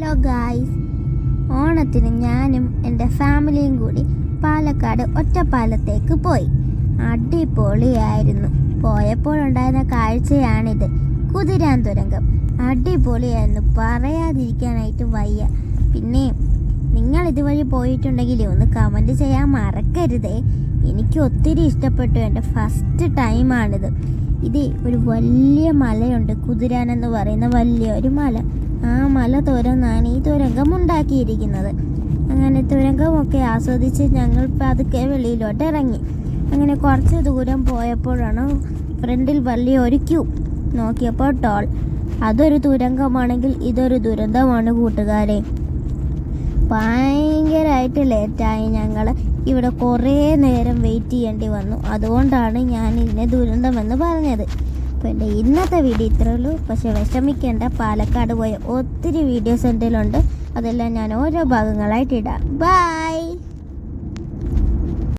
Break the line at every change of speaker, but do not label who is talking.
Hello guys, ഓണത്തിന് ഞാനും എൻ്റെ ഫാമിലിയും കൂടി പാലക്കാട് ഒറ്റപ്പാലത്തേക്ക് പോയി. അടിപൊളിയായിരുന്നു. പോയപ്പോഴുണ്ടായിരുന്ന കാഴ്ചയാണിത്. കുതിരാൻ തുരങ്കം അടിപൊളിയായിരുന്നു, പറയാതിരിക്കാനായിട്ട് വയ്യ. പിന്നെ നിങ്ങൾ ഇതുവഴി പോയിട്ടുണ്ടെങ്കിൽ ഒന്ന് കമൻറ്റ് ചെയ്യാൻ മറക്കരുതേ. എനിക്ക് ഒത്തിരി ഇഷ്ടപ്പെട്ടു. എൻ്റെ ഫസ്റ്റ് ടൈമാണിത്. ഇത് ഒരു വലിയ മലയുണ്ട്, കുതിരാൻ എന്ന് പറയുന്ന വലിയൊരു മല. ആ മല തുരന്നാണ് ഈ തുരങ്കം ഉണ്ടാക്കിയിരിക്കുന്നത്. അങ്ങനെ തുരങ്കമൊക്കെ ആസ്വദിച്ച് ഞങ്ങൾ പതുക്കെ വെളിയിലോട്ട് ഇറങ്ങി. അങ്ങനെ കുറച്ച് ദൂരം പോയപ്പോഴാണ് ഫ്രണ്ടിൽ വലിയൊരു ക്യൂ. നോക്കിയപ്പോൾ ടോൾ. അതൊരു തുരങ്കമാണെങ്കിൽ ഇതൊരു ദുരന്തമാണ് കൂട്ടുകാരെ. ഭയങ്കരമായിട്ട് ലേറ്റായി. ഞങ്ങൾ ഇവിടെ കുറേ നേരം വെയിറ്റ് ചെയ്യേണ്ടി വന്നു. അതുകൊണ്ടാണ് ഞാൻ ഇതിനെ ദുരന്തമെന്ന് പറഞ്ഞത്. അപ്പോൾ എൻ്റെ ഇന്നത്തെ വീഡിയോ ഇത്രേ ഉള്ളൂ. പക്ഷേ വിഷമിക്കേണ്ട, പാലക്കാട് പോയ ഒത്തിരി വീഡിയോസ് എൻ്റെ ഉണ്ട്. അതെല്ലാം ഞാൻ ഓരോ ഭാഗങ്ങളായിട്ട് ഇടാം. ബൈ.